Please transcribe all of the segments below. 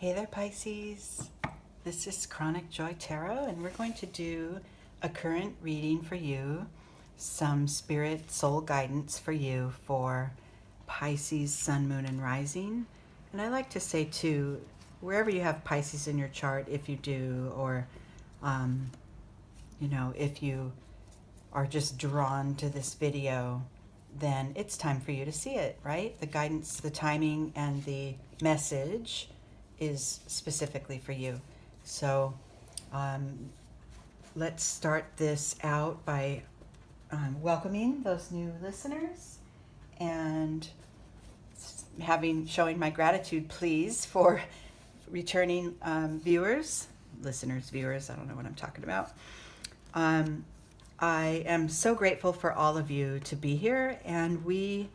Hey there, Pisces. This is Chronic Joy Tarot, and we're going to do a current reading for you, some spirit soul guidance for you for Pisces, Sun, Moon, and Rising. And I like to say, too, wherever you have Pisces in your chart, if you do, or, if you are just drawn to this video, then it's time for you to see it, right? The guidance, the timing, and the message is specifically for you. So let's start this out by welcoming those new listeners and showing my gratitude, please, for returning viewers, viewers, I don't know what I'm talking about. I am so grateful for all of you to be here, and we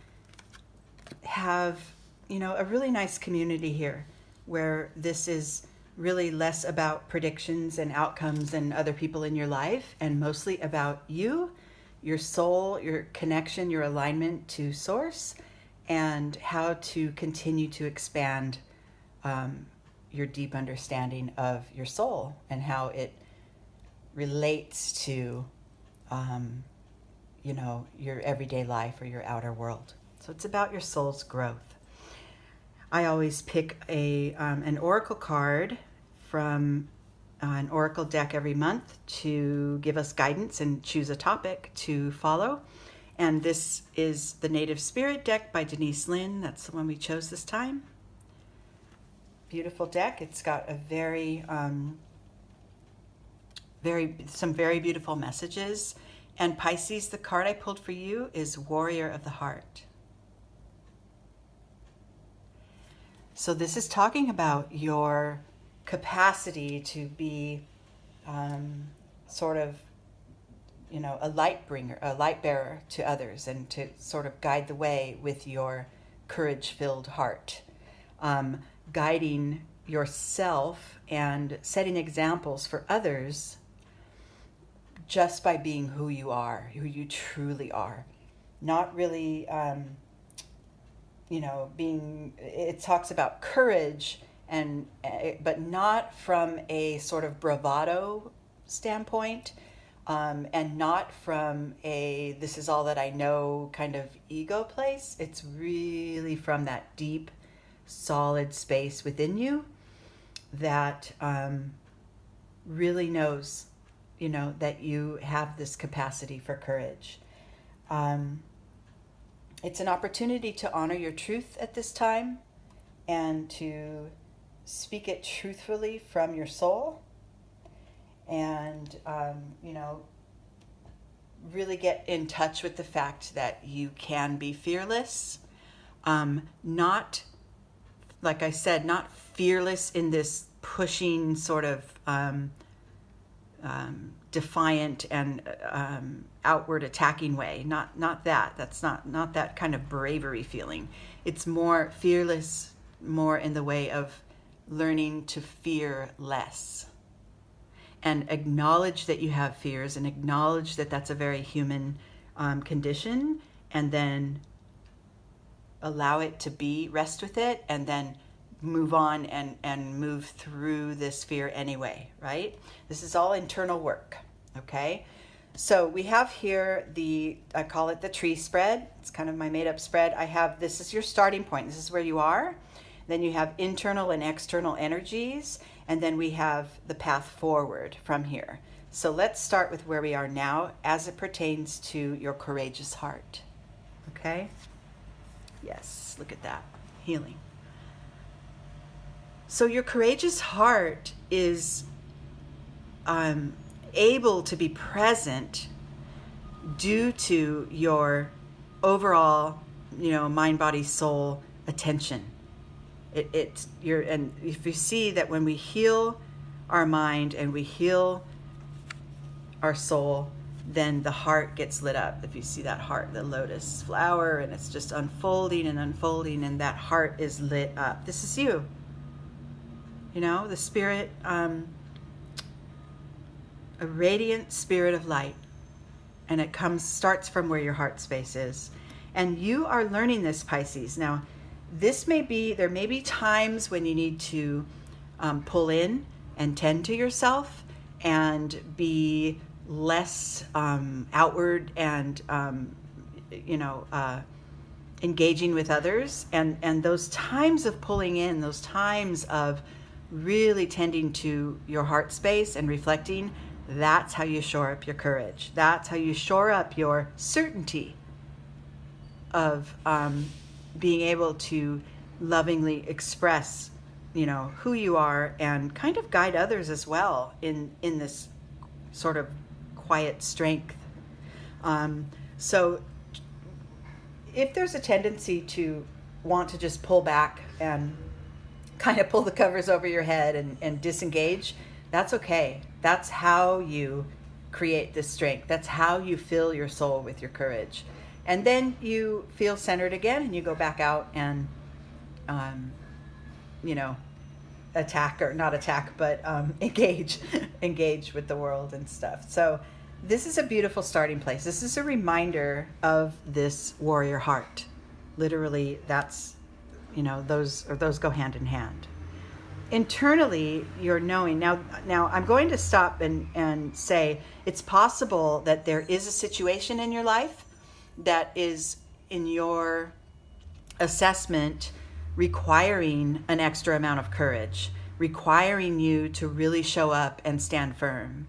have, a really nice community here where this is really less about predictions and outcomes and other people in your life, and mostly about you, your soul, your connection, your alignment to Source, and how to continue to expand your deep understanding of your soul and how it relates to your everyday life or your outer world. So it's about your soul's growth. I always pick an oracle card from an oracle deck every month to give us guidance and choose a topic to follow. And this is the Native Spirit deck by Denise Lynn. That's the one we chose this time. Beautiful deck. It's got a some very beautiful messages. And Pisces, the card I pulled for you is Warrior of the Heart. So this is talking about your capacity to be sort of, a light bearer to others, and to sort of guide the way with your courage-filled heart, guiding yourself and setting examples for others just by being who you are, who you truly are. Not really, it talks about courage, but not from a sort of bravado standpoint, and not from a this is all that I know kind of ego place. It's really from that deep, solid space within you that really knows, that you have this capacity for courage. It's an opportunity to honor your truth at this time and to speak it truthfully from your soul, and, really get in touch with the fact that you can be fearless. Not, like I said, not fearless in this pushing sort of defiant and outward attacking way. Not that. That's not that kind of bravery feeling. It's more fearless, more in the way of learning to fear less, and acknowledge that you have fears, and acknowledge that that's a very human condition, and then allow it to be, rest with it, and then move on and move through this fear anyway, right? This is all internal work, okay? So we have here I call it the tree spread. It's kind of my made up spread. This is your starting point. This is where you are. Then you have internal and external energies, and then we have the path forward from here. So let's start with where we are now as it pertains to your courageous heart, okay? Yes, look at that, healing. So your courageous heart is able to be present due to your overall, mind, body, soul attention. And if you see that when we heal our mind and we heal our soul, then the heart gets lit up. If you see that heart, the lotus flower, and it's just unfolding and unfolding, and that heart is lit up. This is you. The spirit, a radiant spirit of light, and it starts from where your heart space is. And you are learning this, Pisces. Now, there may be times when you need to pull in and tend to yourself and be less outward and engaging with others, and those times of pulling in, those times of really tending to your heart space and reflecting, that's how you shore up your courage. That's how you shore up your certainty of being able to lovingly express, who you are, and kind of guide others as well in this sort of quiet strength. So if there's a tendency to want to just pull back and kind of pull the covers over your head and disengage, that's okay. That's how you create this strength. That's how you fill your soul with your courage. And then you feel centered again, and you go back out and, attack, or not attack, but engage with the world and stuff. So this is a beautiful starting place. This is a reminder of this warrior heart. Literally, that's, those go hand in hand. Internally, you're knowing. Now I'm going to stop and say it's possible that there is a situation in your life that is, in your assessment, requiring an extra amount of courage, requiring you to really show up and stand firm.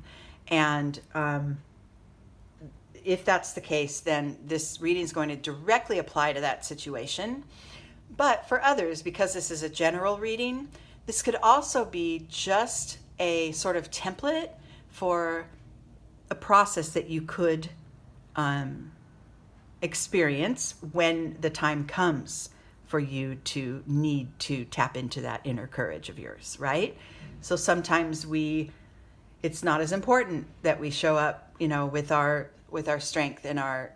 And if that's the case, then this reading is going to directly apply to that situation. But for others, because this is a general reading, this could also be just a sort of template for a process that you could experience when the time comes for you to need to tap into that inner courage of yours, right? So sometimes it's not as important that we show up, with our strength and our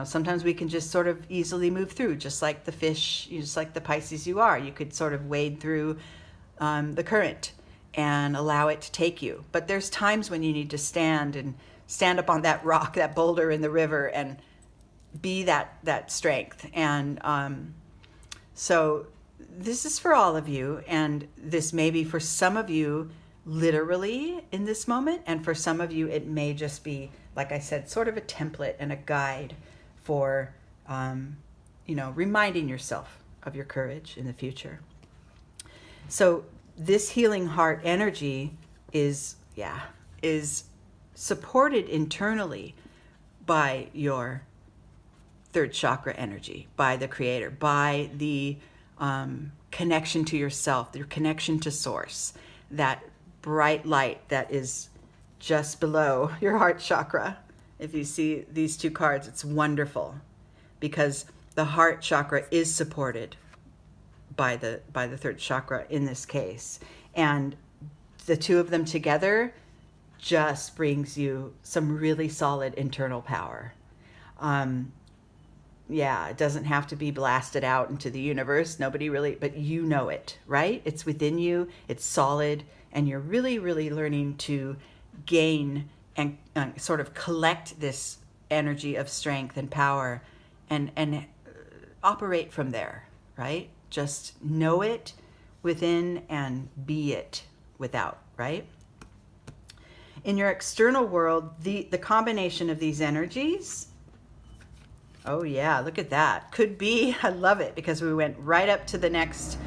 sometimes we can just sort of easily move through, just like the fish, just like the Pisces you are. You could sort of wade through the current and allow it to take you. But there's times when you need to stand up on that rock, that boulder in the river, and be that strength. And so this is for all of you, and this may be for some of you literally in this moment, and for some of you it may just be, like I said, sort of a template and a guide for reminding yourself of your courage in the future. So this healing heart energy is supported internally by your third chakra energy, by the creator, by the connection to yourself, your connection to source, that bright light that is just below your heart chakra. If you see these two cards, it's wonderful because the heart chakra is supported by the third chakra in this case. And the two of them together just brings you some really solid internal power. It doesn't have to be blasted out into the universe. Nobody really, but you know it, right? It's within you, it's solid, and you're really, really learning to gain and sort of collect this energy of strength and power and operate from there, right? Just know it within and be it without, right? In your external world, the combination of these energies, oh yeah, look at that. Could be, I love it, because we went right up to the next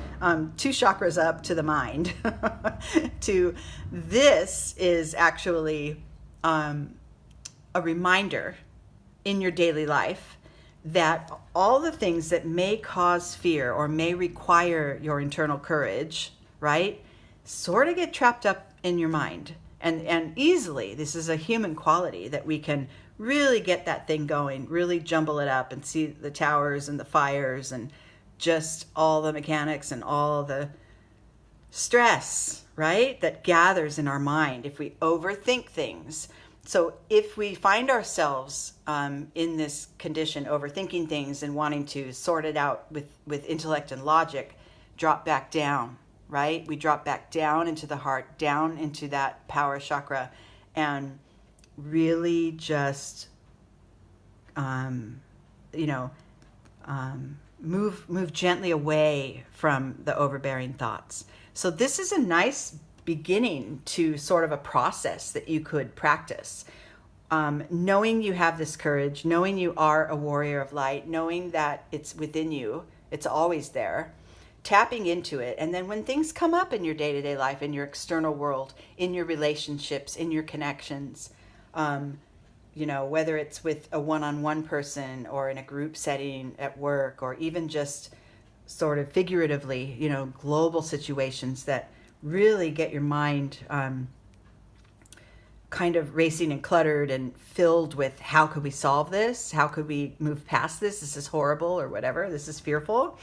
two chakras up to the mind. This is actually a reminder in your daily life that all the things that may cause fear or may require your internal courage, right, sort of get trapped up in your mind. And easily, this is a human quality that we can really get that thing going, really jumble it up and see the towers and the fires and just all the mechanics and all the stress, right, that gathers in our mind if we overthink things. So if we find ourselves in this condition, overthinking things and wanting to sort it out with intellect and logic, drop back down, right? We drop back down into the heart, down into that power chakra, and really just, move gently away from the overbearing thoughts. So this is a nice beginning to sort of a process that you could practice. Knowing you have this courage, knowing you are a warrior of light, knowing that it's within you, it's always there, tapping into it. And then when things come up in your day-to-day life, in your external world, in your relationships, in your connections, whether it's with a one-on-one person or in a group setting at work, or even just sort of figuratively, global situations that really get your mind kind of racing and cluttered and filled with, how could we solve this? How could we move past this? This is horrible, or whatever. This is fearful.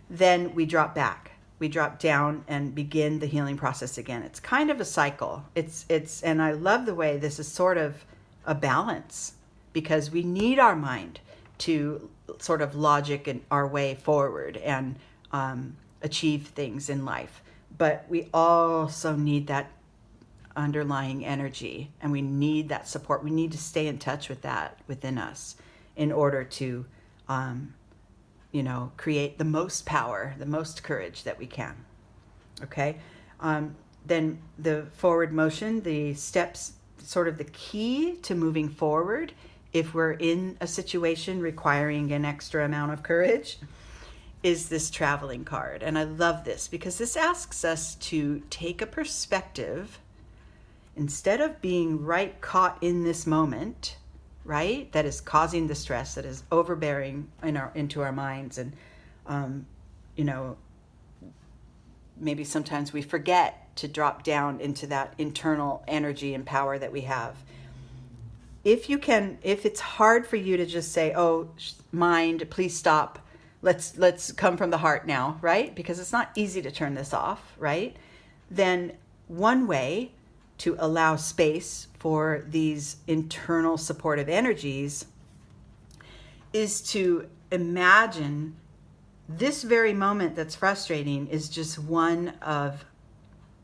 Then we drop back. We drop down and begin the healing process again. It's kind of a cycle. And I love the way this is sort of a balance, because we need our mind to sort of logic and our way forward and achieve things in life. But we also need that underlying energy, and we need that support. We need to stay in touch with that within us in order to create the most power, the most courage that we can. Okay. Then the forward motion, the steps, sort of the key to moving forward if we're in a situation requiring an extra amount of courage, is this traveling card. And I love this because this asks us to take a perspective instead of being caught in this moment, right? That is causing the stress, that is overbearing into our minds. And, maybe sometimes we forget to drop down into that internal energy and power that we have. If it's hard for you to just say, oh, mind, please stop. Let's come from the heart now, right? Because it's not easy to turn this off, right? Then one way to allow space for these internal supportive energies is to imagine this very moment that's frustrating is just one of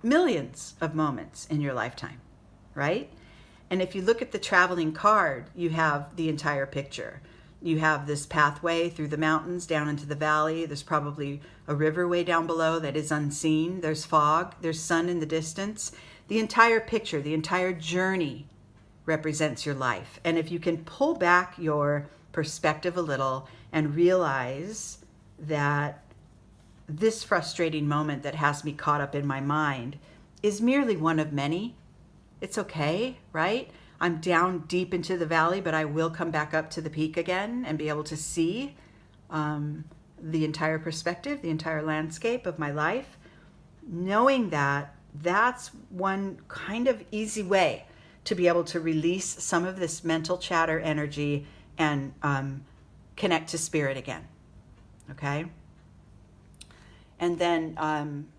millions of moments in your lifetime, right? And if you look at the traveling card, you have the entire picture. You have this pathway through the mountains down into the valley. There's probably a river way down below that is unseen. There's fog. There's sun in the distance. The entire picture, the entire journey represents your life. And if you can pull back your perspective a little and realize that this frustrating moment that has me caught up in my mind is merely one of many, it's okay, right? I'm down deep into the valley, but I will come back up to the peak again and be able to see the entire perspective, the entire landscape of my life. Knowing that, that's one kind of easy way to be able to release some of this mental chatter energy and connect to spirit again. Okay? And then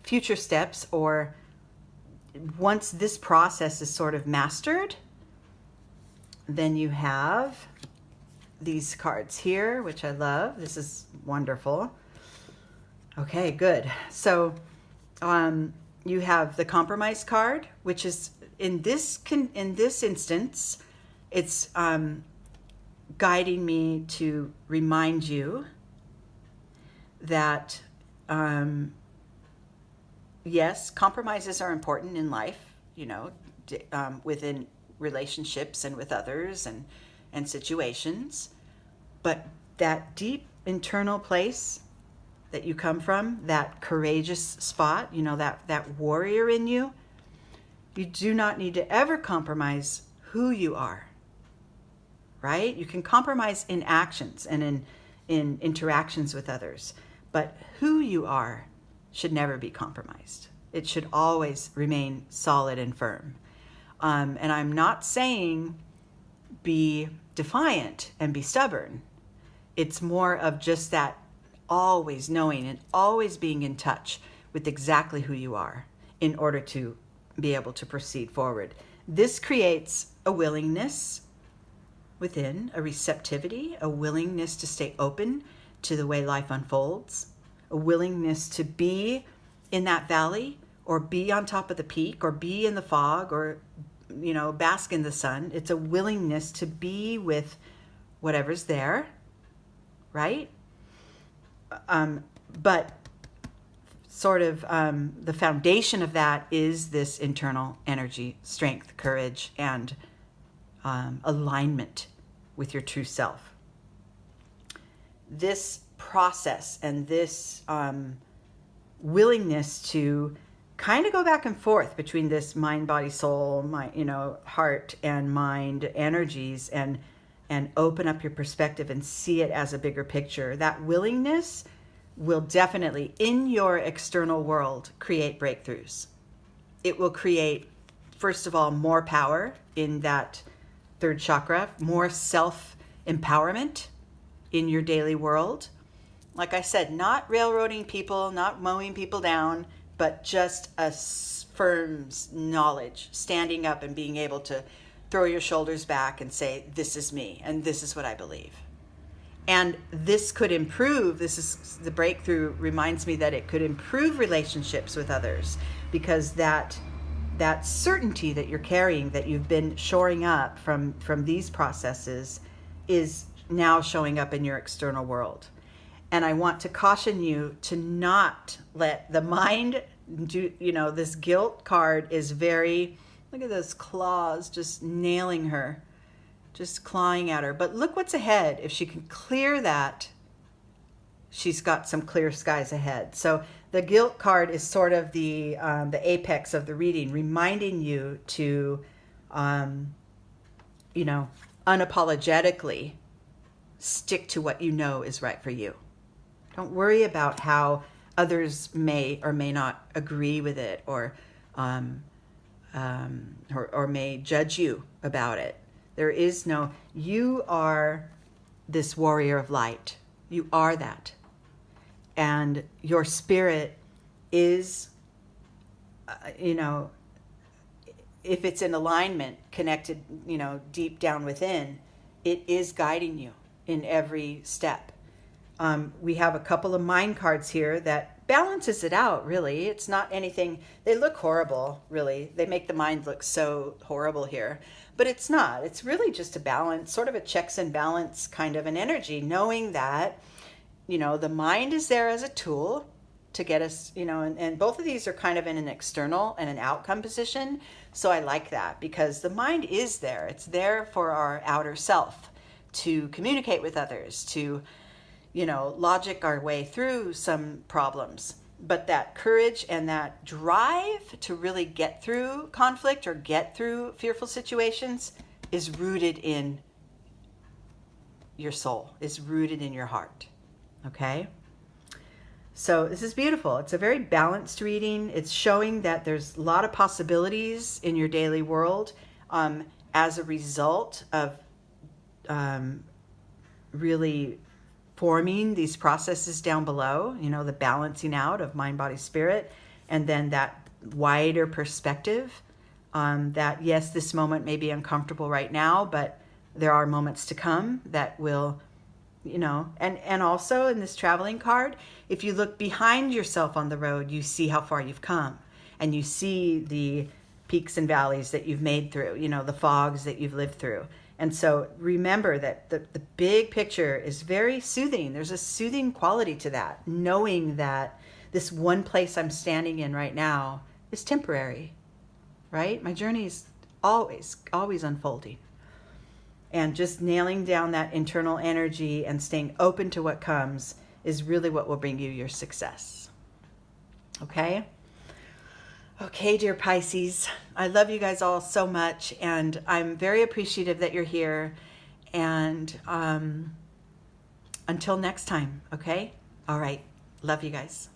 future steps, or once this process is sort of mastered, then you have these cards here, which I love. This is wonderful. Okay, good. So you have the compromise card, which is in this instance, it's guiding me to remind you that yes, compromises are important in life, within relationships and with others and situations. But that deep internal place that you come from, that courageous spot, that warrior in you, you do not need to ever compromise who you are, right? You can compromise in actions and in interactions with others, but who you are should never be compromised. It should always remain solid and firm. And I'm not saying be defiant and be stubborn. It's more of just that always knowing and always being in touch with exactly who you are in order to be able to proceed forward. This creates a willingness within, a receptivity, a willingness to stay open to the way life unfolds, a willingness to be in that valley or be on top of the peak or be in the fog or, bask in the sun. It's a willingness to be with whatever's there, right? But sort of the foundation of that is this internal energy, strength, courage, and alignment with your true self. This process and this willingness to kind of go back and forth between this mind, body, soul, heart and mind energies, and open up your perspective and see it as a bigger picture. That willingness will definitely, in your external world, create breakthroughs. It will create, first of all, more power in that third chakra, more self-empowerment in your daily world. Like I said, not railroading people, not mowing people down, but just a firm knowledge, standing up and being able to throw your shoulders back and say, this is me, and this is what I believe. And this could improve, the breakthrough reminds me that it could improve relationships with others, because that certainty that you're carrying, that you've been shoring up from these processes, is now showing up in your external world. And I want to caution you to not let the mind do, this guilt card is very, look at those claws just nailing her, just clawing at her. But look what's ahead. If she can clear that, she's got some clear skies ahead. So the guilt card is sort of the apex of the reading, reminding you to, unapologetically stick to what you know is right for you. Don't worry about how others may or may not agree with it, or may judge you about it. There is no, you are this warrior of light. You are that. And your spirit is, if it's in alignment, connected, deep down within, it is guiding you in every step. We have a couple of mind cards here that balances it out, really. It's not anything, they look horrible, really. They make the mind look so horrible here. But it's not. It's really just a balance, sort of a checks and balance kind of an energy, knowing that, the mind is there as a tool to get us, and both of these are kind of in an external and an outcome position. So I like that, because the mind is there. It's there for our outer self to communicate with others, to, logic our way through some problems. But that courage and that drive to really get through conflict or get through fearful situations is rooted in your soul, is rooted in your heart. Okay? So this is beautiful. It's a very balanced reading. It's showing that there's a lot of possibilities in your daily world as a result of really forming these processes down below, the balancing out of mind, body, spirit, and then that wider perspective that, yes, this moment may be uncomfortable right now, but there are moments to come that will, and also in this traveling card, if you look behind yourself on the road, you see how far you've come, and you see the peaks and valleys that you've made through, the fogs that you've lived through. And so remember that the big picture is very soothing. There's a soothing quality to that, knowing that this one place I'm standing in right now is temporary, right? My journey is always unfolding. And just nailing down that internal energy and staying open to what comes is really what will bring you your success. Okay? Okay, dear Pisces, I love you guys all so much, and I'm very appreciative that you're here. And until next time, okay? All right. Love you guys.